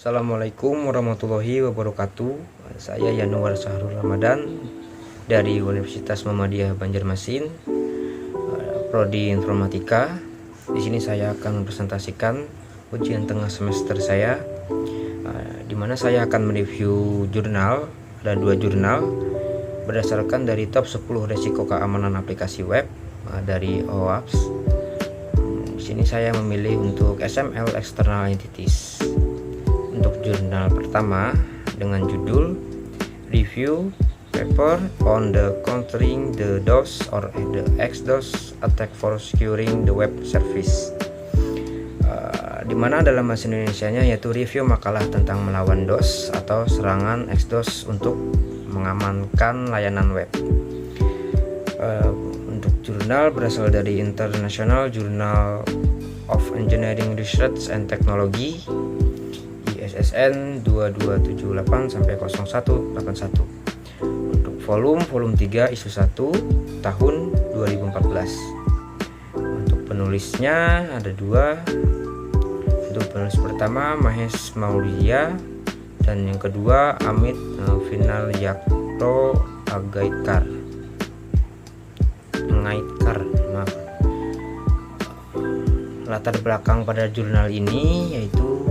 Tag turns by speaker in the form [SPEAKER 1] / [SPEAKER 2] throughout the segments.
[SPEAKER 1] Assalamualaikum warahmatullahi wabarakatuh. Saya Yanuar Sahrul Ramadan dari Universitas Muhammadiyah Banjarmasin, Prodi Informatika. Di sini saya akan mempresentasikan ujian tengah semester saya, di mana saya akan mereview jurnal. Ada 2 jurnal berdasarkan dari top 10 resiko keamanan aplikasi web dari OWASP. Di sini saya memilih untuk XML External Entities. Untuk jurnal pertama dengan judul Review Paper on the Countering the DOS or the XDOS Attack for Securing the Web Service, di mana dalam bahasa Indonesianya yaitu review makalah tentang melawan DOS atau serangan XDOS untuk mengamankan layanan web. Untuk jurnal berasal dari International Journal of Engineering Research and Technology, ISSN 2278-0181. Untuk volume 3 isu 1 tahun 2014. Untuk penulisnya ada 2. Untuk penulis pertama Mahesh Maurya dan yang kedua Amit Vinalyakro Agaitkar. Latar belakang pada jurnal ini yaitu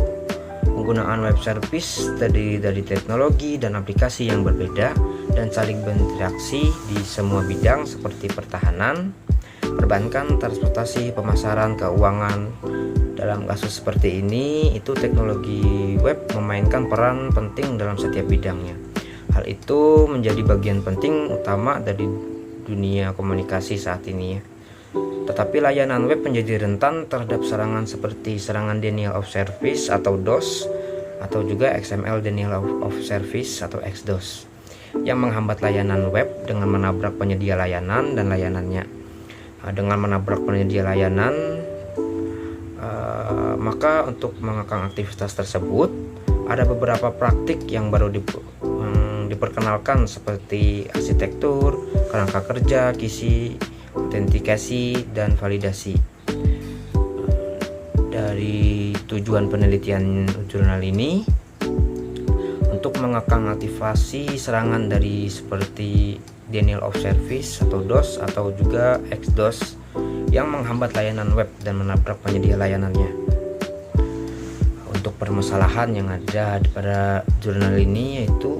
[SPEAKER 1] penggunaan web service terdiri dari teknologi dan aplikasi yang berbeda dan saling berinteraksi di semua bidang seperti pertahanan, perbankan, transportasi, pemasaran, keuangan. Dalam kasus seperti ini, itu teknologi web memainkan peran penting dalam setiap bidangnya. Hal itu menjadi bagian penting utama dari dunia komunikasi saat ini ya. Tetapi layanan web menjadi rentan terhadap serangan seperti serangan denial of service atau DOS, atau juga XML denial of service atau XDOS, yang menghambat layanan web dengan menabrak penyedia layanan dan layanannya. Dengan menabrak penyedia layanan, maka untuk mengekang aktivitas tersebut ada beberapa praktik yang baru diperkenalkan seperti arsitektur, kerangka kerja, kisi, autentikasi, dan validasi. Dari tujuan penelitian jurnal ini untuk mengekang aktivasi serangan dari seperti denial of service atau DOS atau juga XDOS yang menghambat layanan web dan menabrak penyedia layanannya. Untuk permasalahan yang ada pada jurnal ini yaitu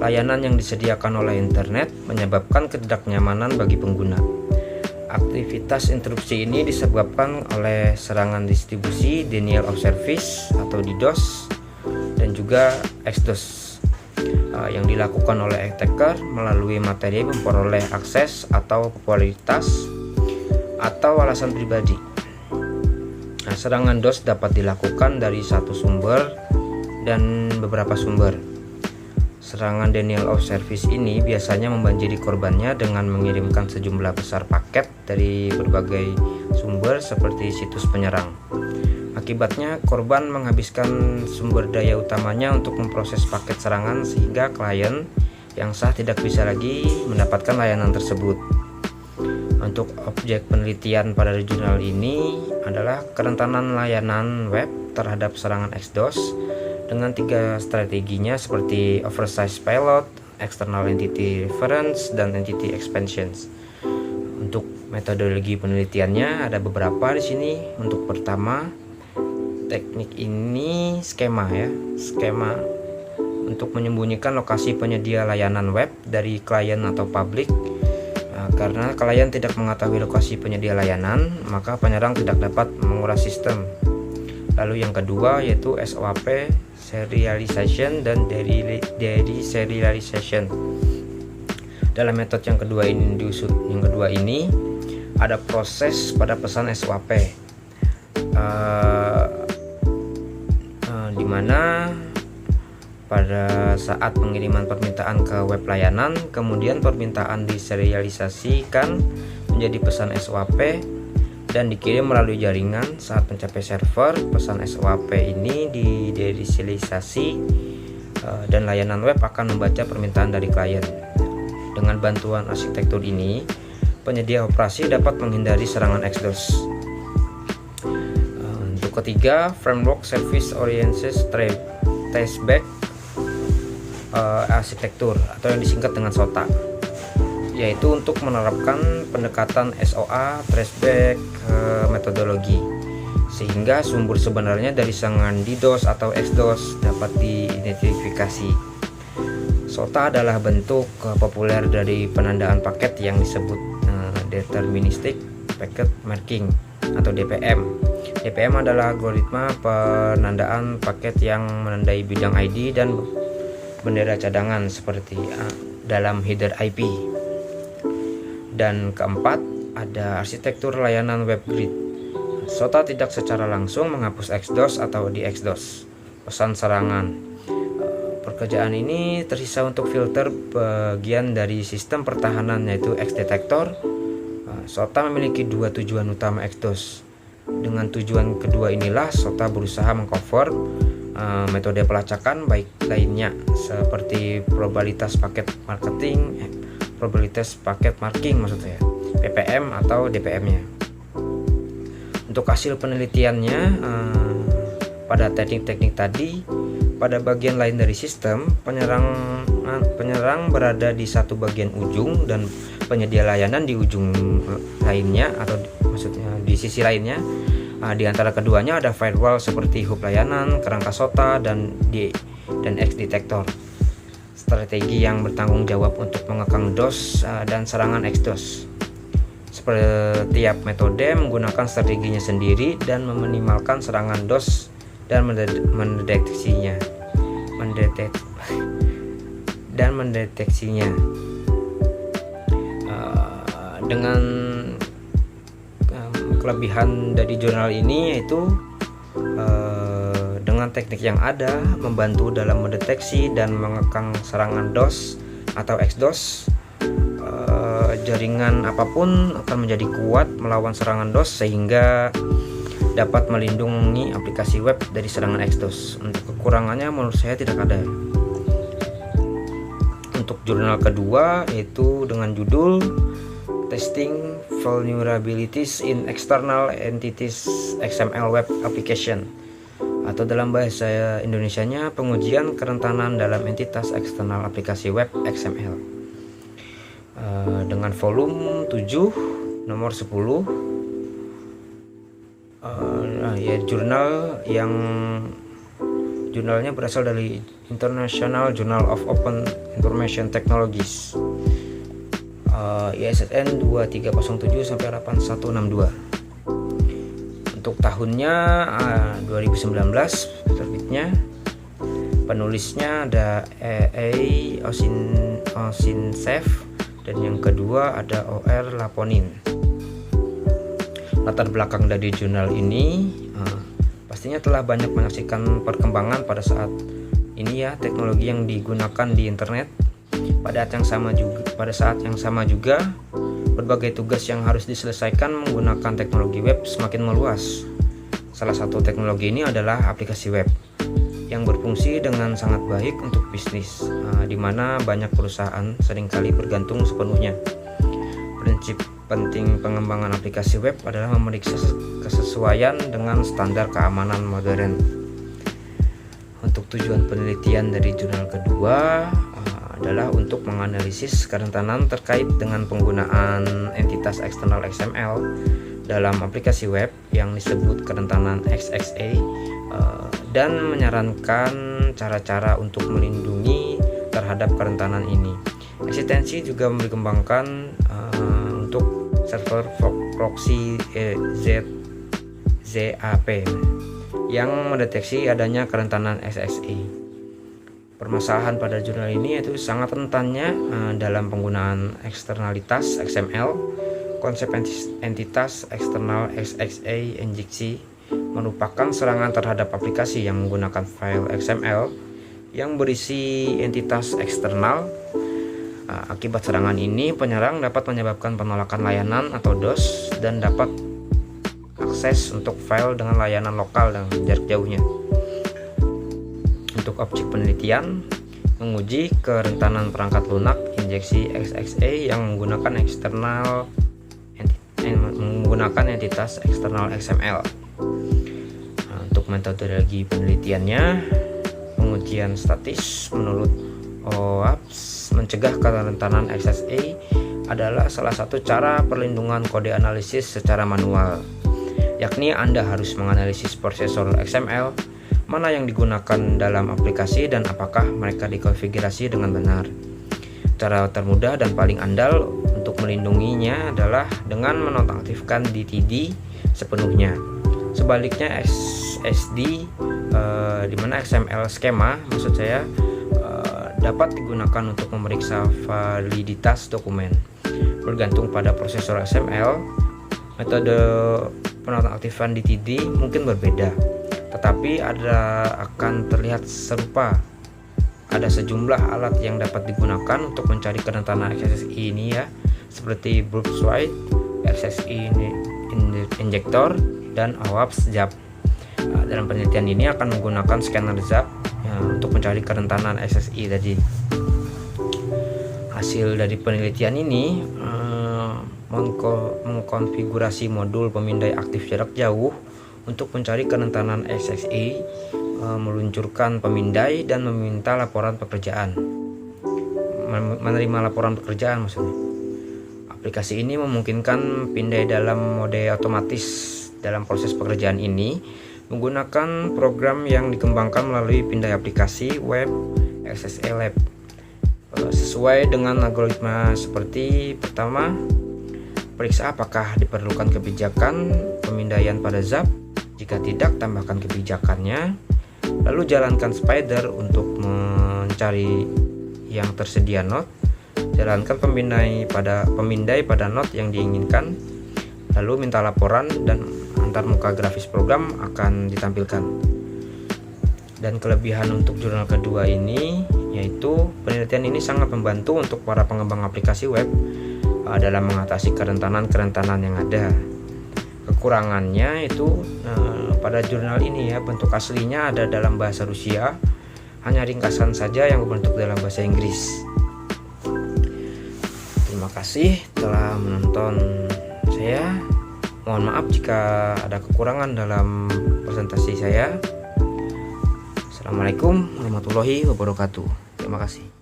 [SPEAKER 1] layanan yang disediakan oleh internet menyebabkan ketidaknyamanan bagi pengguna. Aktivitas interupsi ini disebabkan oleh serangan distribusi denial of service atau DDoS dan juga XDOS yang dilakukan oleh attacker melalui materi memperoleh akses atau popularitas atau alasan pribadi. Serangan DOS dapat dilakukan dari satu sumber dan beberapa sumber. Serangan denial of service ini biasanya membanjiri korbannya dengan mengirimkan sejumlah besar paket dari berbagai sumber seperti situs penyerang. Akibatnya, korban menghabiskan sumber daya utamanya untuk memproses paket serangan sehingga klien yang sah tidak bisa lagi mendapatkan layanan tersebut. Untuk objek penelitian pada jurnal ini adalah kerentanan layanan web terhadap serangan XDOS dengan 3 strateginya seperti oversized payload, external entity reference, dan entity expansions. Untuk metodologi penelitiannya ada beberapa di sini. Untuk pertama, teknik ini skema untuk menyembunyikan lokasi penyedia layanan web dari klien atau publik. Karena klien tidak mengetahui lokasi penyedia layanan, maka penyerang tidak dapat menguras sistem. Lalu yang kedua yaitu SOAP serialization dan deserialization. Dalam metode yang kedua ini ada proses pada pesan SOAP, di mana pada saat pengiriman permintaan ke web layanan, kemudian permintaan diserialisasikan menjadi pesan SOAP dan dikirim melalui jaringan. Saat mencapai server, pesan SOAP ini dideserialisasi dan layanan web akan membaca permintaan dari klien. Dengan bantuan arsitektur ini, penyedia operasi dapat menghindari serangan XDOS. Untuk ketiga, framework service oriented traceback arsitektur atau yang disingkat dengan SOTA, yaitu untuk menerapkan pendekatan SOA traceback metodologi sehingga sumber sebenarnya dari serangan DDoS atau XDoS dapat diidentifikasi. SOTA adalah bentuk populer dari penandaan paket yang disebut deterministic packet marking atau DPM. DPM adalah algoritma penandaan paket yang menandai bidang ID dan bendera cadangan seperti dalam header IP. Dan keempat, ada arsitektur layanan web grid. SOTA tidak secara langsung menghapus XDoS atau DXDoS, pesan serangan. Pekerjaan ini tersisa untuk filter bagian dari sistem pertahanan yaitu X-Detector. SOTA memiliki dua tujuan utama XDoS. Dengan tujuan kedua inilah SOTA berusaha mengcover metode pelacakan baik lainnya seperti probabilitas paket marking maksudnya PPM atau DPM-nya. Untuk hasil penelitiannya pada teknik-teknik tadi, pada bagian lain dari sistem penyerang berada di satu bagian ujung dan penyedia layanan di ujung lainnya atau maksudnya di sisi lainnya. Di antara keduanya ada firewall seperti hub layanan, kerangka SOTA, dan X-Detector. Strategi yang bertanggung jawab untuk mengekang DOS dan serangan XDOS. Setiap metode menggunakan strateginya sendiri dan meminimalkan serangan DOS dan mendeteksinya. Dengan kelebihan dari jurnal ini yaitu dengan teknik yang ada membantu dalam mendeteksi dan mengekang serangan DOS atau XDOS. Jaringan apapun akan menjadi kuat melawan serangan DOS sehingga dapat melindungi aplikasi web dari serangan XDOS. Untuk kekurangannya menurut saya tidak ada. Untuk jurnal kedua yaitu dengan judul Testing Vulnerabilities in External Entities XML Web Application, atau dalam bahasa Indonesianya pengujian kerentanan dalam entitas eksternal aplikasi web XML, dengan volume 7 nomor 10. Jurnalnya berasal dari International Journal of Open Information Technologies, ISSN 2307 sampai 8162. Untuk tahunnya 2019 terbitnya. Penulisnya ada Osinsev dan yang kedua ada OR Laponin. Latar belakang dari jurnal ini pastinya telah banyak menyaksikan perkembangan pada saat ini ya, teknologi yang digunakan di internet. Pada saat yang sama juga berbagai tugas yang harus diselesaikan menggunakan teknologi web semakin meluas. Salah satu teknologi ini adalah aplikasi web yang berfungsi dengan sangat baik untuk bisnis, di mana banyak perusahaan seringkali bergantung sepenuhnya. Prinsip penting pengembangan aplikasi web adalah memeriksa kesesuaian dengan standar keamanan modern. Untuk tujuan penelitian dari jurnal kedua adalah untuk menganalisis kerentanan terkait dengan penggunaan entitas eksternal XML dalam aplikasi web yang disebut kerentanan XXA, dan menyarankan cara-cara untuk melindungi terhadap kerentanan ini. Eksistensi juga dikembangkan untuk server proxy ZAP yang mendeteksi adanya kerentanan XXA. Permasalahan pada jurnal ini yaitu sangat rentannya dalam penggunaan eksternalitas XML. Konsep entitas eksternal XXA injeksi merupakan serangan terhadap aplikasi yang menggunakan file XML yang berisi entitas eksternal. Akibat serangan ini, penyerang dapat menyebabkan penolakan layanan atau DOS dan dapat akses untuk file dengan layanan lokal dan jarak jauhnya. Untuk objek penelitian, menguji kerentanan perangkat lunak injeksi XXA yang menggunakan entitas eksternal XML. Untuk metodologi penelitiannya, pengujian statis menurut OWASP, mencegah kerentanan XSI adalah salah satu cara perlindungan kode analisis secara manual, yakni Anda harus menganalisis prosesor XML mana yang digunakan dalam aplikasi dan apakah mereka dikonfigurasi dengan benar. Cara termudah dan paling andal untuk melindunginya adalah dengan menonaktifkan DTD sepenuhnya. Sebaliknya SSD di mana XML skema maksud saya dapat digunakan untuk memeriksa validitas dokumen. Bergantung pada prosesor XML, metode penonaktifan DTD mungkin berbeda, tetapi akan terlihat serupa. Ada sejumlah alat yang dapat digunakan untuk mencari kerentanan XSI ini ya, seperti Bullseye, XSI Injector, dan OWASP ZAP. Dalam penelitian ini akan menggunakan scanner ZAP ya, untuk mencari kerentanan XSI tadi. Hasil dari penelitian ini mengkonfigurasi modul pemindai aktif jarak jauh untuk mencari kerentanan XSI, meluncurkan pemindai dan meminta laporan pekerjaan. Menerima laporan pekerjaan maksudnya. Aplikasi ini memungkinkan pindai dalam mode otomatis. Dalam proses pekerjaan ini menggunakan program yang dikembangkan melalui pindai aplikasi web XSI Lab sesuai dengan algoritma seperti pertama, periksa apakah diperlukan kebijakan pemindaian pada ZAP. Jika tidak, tambahkan kebijakannya. Lalu jalankan spider untuk mencari yang tersedia node. Jalankan pemindai pada node yang diinginkan. Lalu minta laporan dan antarmuka grafis program akan ditampilkan. Dan kelebihan untuk jurnal kedua ini yaitu penelitian ini sangat membantu untuk para pengembang aplikasi web dalam mengatasi kerentanan yang ada. Kekurangannya itu pada jurnal ini ya, bentuk aslinya ada dalam bahasa Rusia, hanya ringkasan saja yang berbentuk dalam bahasa Inggris. Terima kasih telah menonton saya. Mohon maaf jika ada kekurangan dalam presentasi saya. Assalamualaikum warahmatullahi wabarakatuh. Terima kasih.